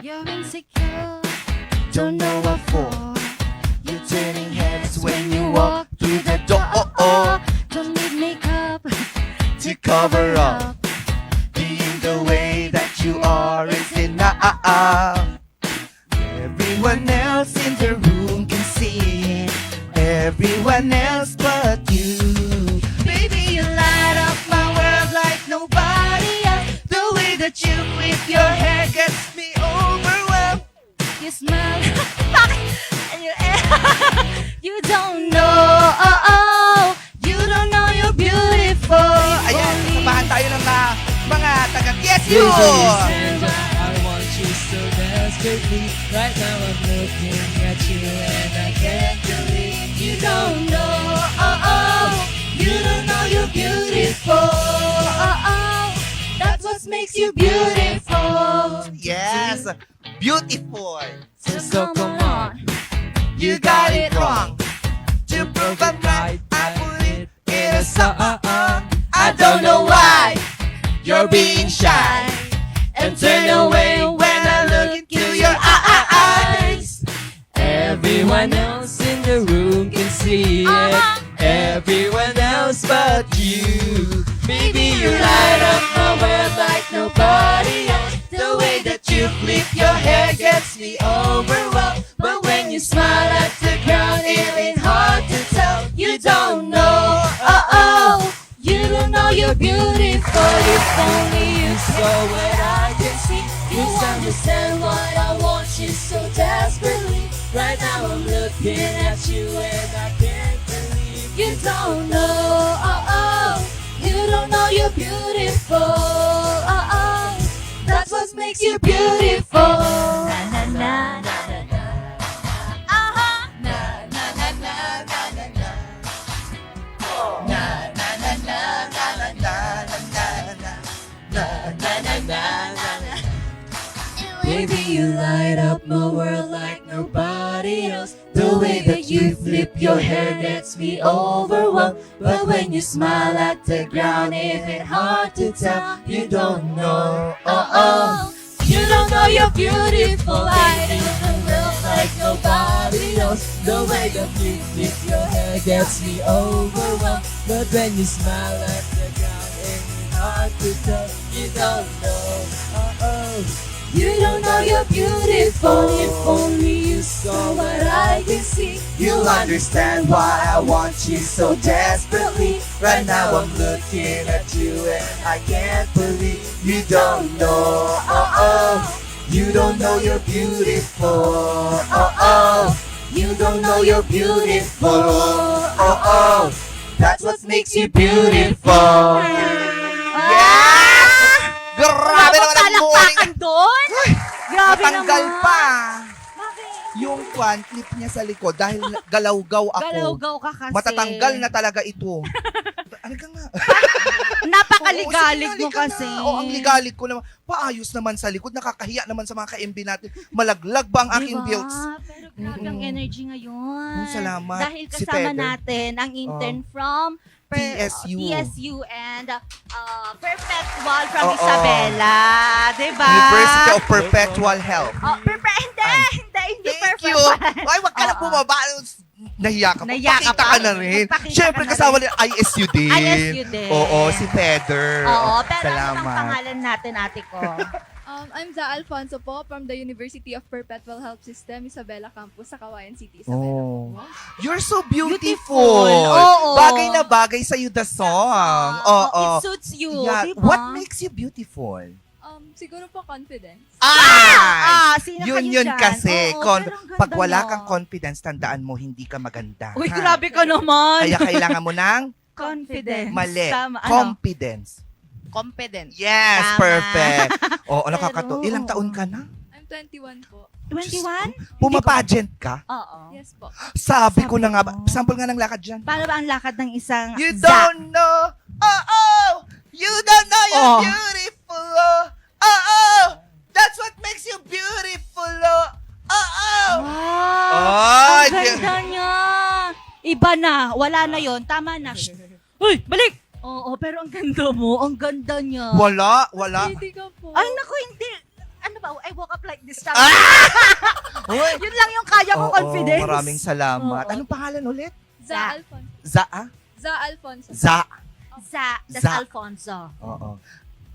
You're insecure, Don't know what for. You're turning heads when you walk through the door. Don't need makeup To cover up being the way that you are is enough. Everyone else in the room can see it. Everyone else but you. Baby, you light up my world like nobody else. The way that you flip your hair gets me overwhelmed. You smile. And you don't know. You don't know you're beautiful. Ayan, samahan tayo ng mga taga-TSU. You understand why I want you so desperately. Right now I'm looking at you and I can't believe you don't know. You don't know you're beautiful. That's what makes you beautiful. Yes, beautiful. So come on, You got it wrong. To prove I'm right, I put it in a song. I don't know why you're being shy and turn away when I look into your eyes. everyone else in the room can see it. Everyone else but you. Baby, you light up my world like nobody else. The way that you flip your hair gets me overwhelmed. But when you smile at the ground, it ain't hard to tell. You don't know. You don't know you're beautiful. If only you So what I can see, you understand what I want you so desperately. right now I'm looking at you and I can't believe You don't know. You don't know you're beautiful. That's what makes you beautiful. Na na na na na na. Na na na na na na na. Na na na na na na na. Na na na na na na. Baby, you light up my world like nobody else. The way that you flip your hair gets me overwhelmed. But when you smile at the ground, it ain't hard to tell. You don't know. You don't know you're beautiful. Light up the world like nobody else. The way that you flip your hair gets me overwhelmed. But when you smile at the ground, it ain't hard to tell. You don't know. You don't know you're beautiful. If only you saw what I can see, You'll understand why I want you so desperately. Right now I'm looking at you and I can't believe you don't know. You don't know you're beautiful. You don't know you're beautiful. That's what makes you beautiful. Yes! Grabe naman ang morning. doon? Grabe Natanggal naman. pa. Bakit? Yung clip niya sa likod dahil galawgaw ako. Galawgaw ka kasi. Matatanggal na talaga ito. Ano ka nga? Napakaligalig mo Oo, sige, kasi. na. Oo, ang ligalig ko naman. Paayos naman sa likod. Nakakahiya naman sa mga ka-MB natin. Malaglag ba ang aking Diba? builds? Pero grabe ang energy ngayon. Salamat. Dahil Si kasama Pedro. natin ang intern from TSU. and Perpetual from Oo. Isabela. Diba? University of Perpetual Health. Hindi Thank you. Perpetual. Ay, wag ka na Oo. bumaba. Nahiya ka pa. Nahiya ka Pakita pa. ka na rin. Magpakita Siyempre, ka na kasama rin. ni ISU din. ISU din. Oo, si Pedro. Oo, pero ano ang Salamat. pangalan natin, ate ko? I'm Za Alfonso po from the University of Perpetual Health System, Isabela Campus sa Kawayan City, Isabela. Oh. You're so Beautiful. beautiful. Oo. Bagay na bagay sa'yo the song. Oo. It suits you, Yeah. diba? What makes you beautiful? Siguro po confidence. Sino Yun kayo yun dyan? kasi. Oo, pero ang ganda Pag wala niyo. kang confidence, tandaan mo, hindi ka maganda. Uy, Ha? grabe ka naman. Kaya kailangan mo ng Confidence. mali. Tama. Ano? Confidence. Confidence. Yes, Tama. perfect. Oo, Pero- nakakatawa. Ilang taon ka na? I'm 21 po. 21? Pumapagent ka? Oo. Yes po. Sabi ko Sabi na nga, ko. sample nga ng lakad dyan. Paano ba ang lakad ng isang You Za? don't know, you don't know you're Oh. beautiful, that's what makes you beautiful, Wow! Ay, Ang ganda niya! Iba na. Wala na yon. Tama na. Shh. Uy, balik! Oo, pero ang ganda mo. Ang ganda niya. Wala. Hindi ka po. Ay, naku, hindi. ano ba, I woke up like this. Uy, Yun lang yung kaya ko oo, confidence. maraming salamat. Oo. Anong pangalan ulit? Za Alfonso. Za, ah? Za Alfonso. Za. Das Za. Alfonso. Oo.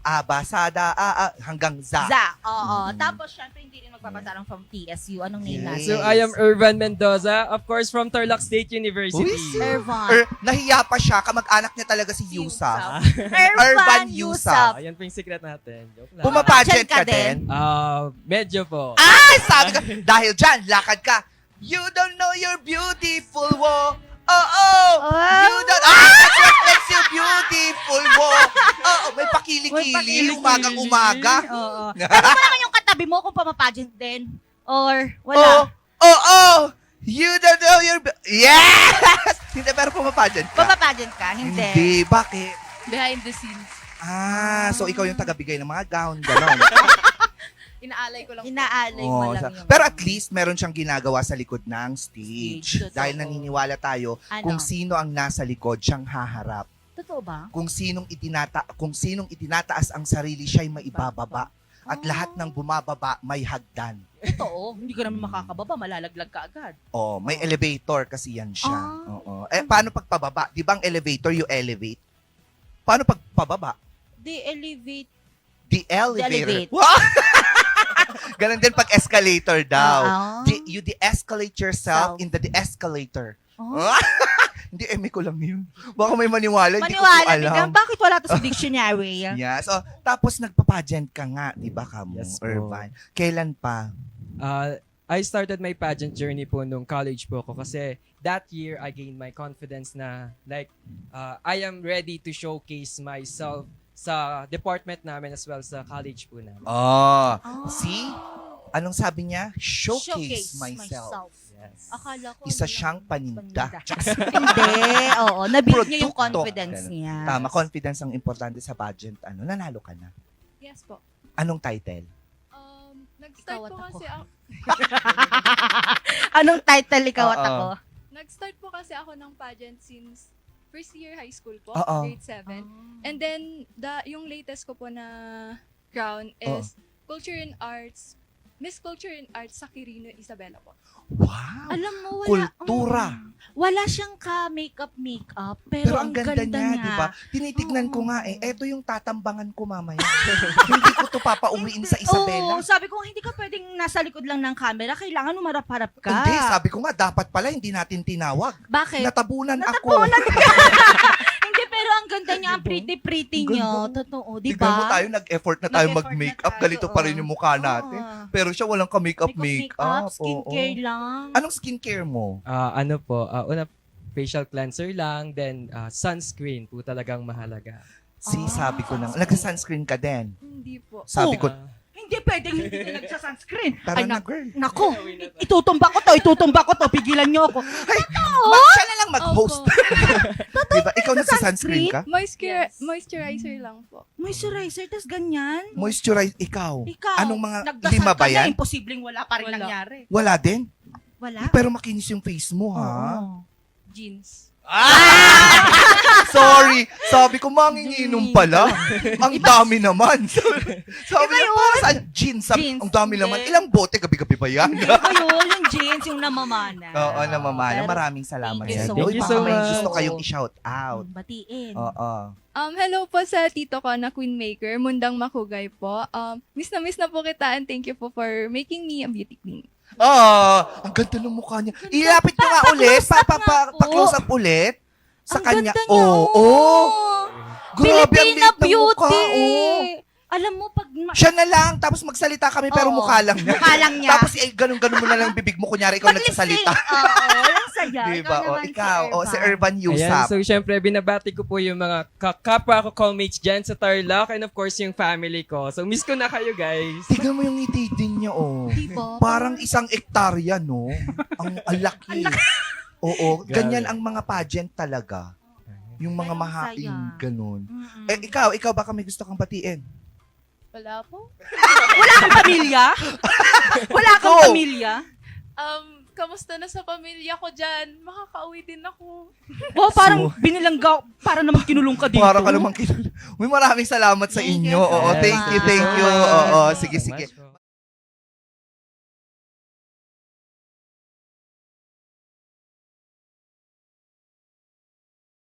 Abasada, hanggang za. Za, oo. Mm. Tapos, syempre, hindi rin magpapasarang from PSU. Anong name Yes. natin? So I am Irvan Mendoza, of course from Tarlac State University. Uy, Irvan. Nahiya pa siya, kamag-anak niya talaga si Yusaf. Irvan Irvan Yusuf. Yusuf. Ayan po yung secret natin. Joke lang. Pumapageant Pageant ka ka din? Medyo po. Ay, sabi ka, dahil dyan, lakad ka. You don't know you're beautiful, wo. Oh. You don't, that's what makes you beautiful, wo. Oo, may pakili-kili, umagang-umaga. Oo. Pero mo naman yung katabi mo kung pamapageant din? Or wala? Oh. You don't know you're, yes! Hindi, pero pumapageant ka. Pamapageant ka? Hindi. Bakit? Behind the scenes. So ikaw yung tagabigay ng mga gown, gano'n. Inaalay ko lang. Inaalay Oo, mo lang yung... pero at least meron siyang ginagawa sa likod ng stage. Stage, totoo. Dahil naniniwala tayo Ano? kung sino ang nasa likod siyang haharap. Totoo ba? Kung sinong itinataas ang sarili siya'y maibababa. At lahat ng bumababa may hagdan. Totoo. Hindi ka naman makakababa. Malalaglag ka agad. Oh, may elevator kasi yan siya. Ah. Oo. Paano pagpababa? Di ba ang elevator you elevate? Paano pagpababa? De-elevate. The elevator. elevate. Wow! Ganon din pag escalator daw. Ah. You de-escalate yourself Self. in the de-escalator. Oh. Hindi, eme ko lang yun. Baka may maniwala, hindi ko po Maniwala, alam. biglang, bakit wala to sa dictionary? Yeah. So, tapos nagpa-pageant ka nga, di ba, Kamo, Yes po. Irvan? Kailan pa? I started my pageant journey po nung college po ako kasi that year I gained my confidence na like I am ready to showcase myself sa department namin as well sa college po namin. Oh, Ah. see? Anong sabi niya? Showcase myself. Yes. Akala ko Isa ano siyang lang, paninda. Hindi, oo. Nabuild niya yung Produkto. confidence niya. Tama, confidence ang importante sa pageant. Nanalo ka na. Yes po. Anong title? Nag-start Ikaw at po ako. kasi ako. Anong title ikaw at Oo. ako? Nag-start po kasi ako ng pageant since first year high school po, Oo. grade 7. And then yung latest ko po na crown is Culture and Arts, Miss Culture and Arts sa Quirino, Isabela po. Wow! Alam mo, wala. Kultura. Wala siyang ka-makeup, pero, Pero ang ganda niya, di ba? Tinitignan ko nga eto yung tatambangan ko mamaya. Hindi ko to papauwiin sa Isabela. Oo, sabi ko, hindi ka pwedeng nasa likod lang ng camera. Kailangan umarap-harap ka. Hindi, sabi ko nga, dapat pala hindi natin tinawag. Bakit? Natabunan ako. Natabunan ka. Hindi, pero ang ganda niya, ang pretty-pretty Ang niyo. ganda. Totoo, di Tignan mo ba? tayo, nag-effort na tayo Nag-effort mag-makeup. na tayo, Ganito pa rin oo. yung mukha natin. Oo. Pero siya walang ka-makeup. Makeup, skincare lang. Anong skincare mo? Ano po, una facial cleanser lang, then sunscreen po talagang mahalaga. Sabi ko nang, nagsa-sunscreen ka din. Hindi po. Sabi ko, Hindi pwedeng hindi ka nagsa-sunscreen. tara Ay, na girl. Nako, itutumba ko to, pigilan niyo ako. Siya na lang mag-host. Diba? Ikaw nagsa-sunscreen ka? Moisturizer lang po. Moisturizer, tas ganyan. Moisturize, ikaw. Ikaw, Anong mga nagdasal lima ba ka na, yan? imposibleng wala pa rin Wala. nangyari. Wala din? Wala? Pero makinis yung face mo, ha? Oo. Jeans. Sorry. Sabi ko, manginginom pala. Ang dami naman. Sabi niya, para saan? Jeans. Sabi, Jeans. ang dami naman. Hindi. Ilang bote? Gabi-gabi ba yan? Hindi ba yun? Yung jeans, yung namamana. Oo, namamana. Pero, Maraming salamat. Thank you sa so inyo. much. Uy, Thank you so baka may much. gusto kayong i-shout out. Batiin. Oo. Hello po sa tito ko na Queenmaker, Mundang Makugay po. Miss na po kita and thank you po for making me a beauty queen. Ang ganda ng mukha niya. Ilapit nyo nga ulit. Pa-close up ulit. Sa Ang kanya. ganda niya, Oo. Grabe, ang Filipina liit ng mukha. beauty. Oo. Alam mo, pag... Siya na lang, tapos magsalita kami pero Oo. mukha lang niya. Mukha lang niya. Tapos ganun-ganun mo na lang yung bibig mo, kunyari ikaw nagsasalita. Oo, ang saya. Diba? naman Si Irvan Ayan, Yusuf. so syempre binabati ko po yung mga kapwa ko callmates dyan sa Tarlac and of course yung family ko. So miss ko na kayo guys. Tignan mo yung ngiti din niya, oh. Diba? Parang isang ektarya, no? Ang laki. Oo, Grabe. ganyan ang mga pageant talaga. Yung mga Ay, ang mahaing saya. ganun. Mm-mm. Ikaw baka may gusto kang batiin? Wala po. Wala kang pamilya? Wala kang Go. pamilya? Kamusta na sa pamilya ko dyan? Makakauwi din ako. Wow, parang binilangga, para naman kinulong ka dito. Para ka naman Uy, maraming salamat sa Thank inyo. you so Oo, much. thank you. Oo, sige, sige.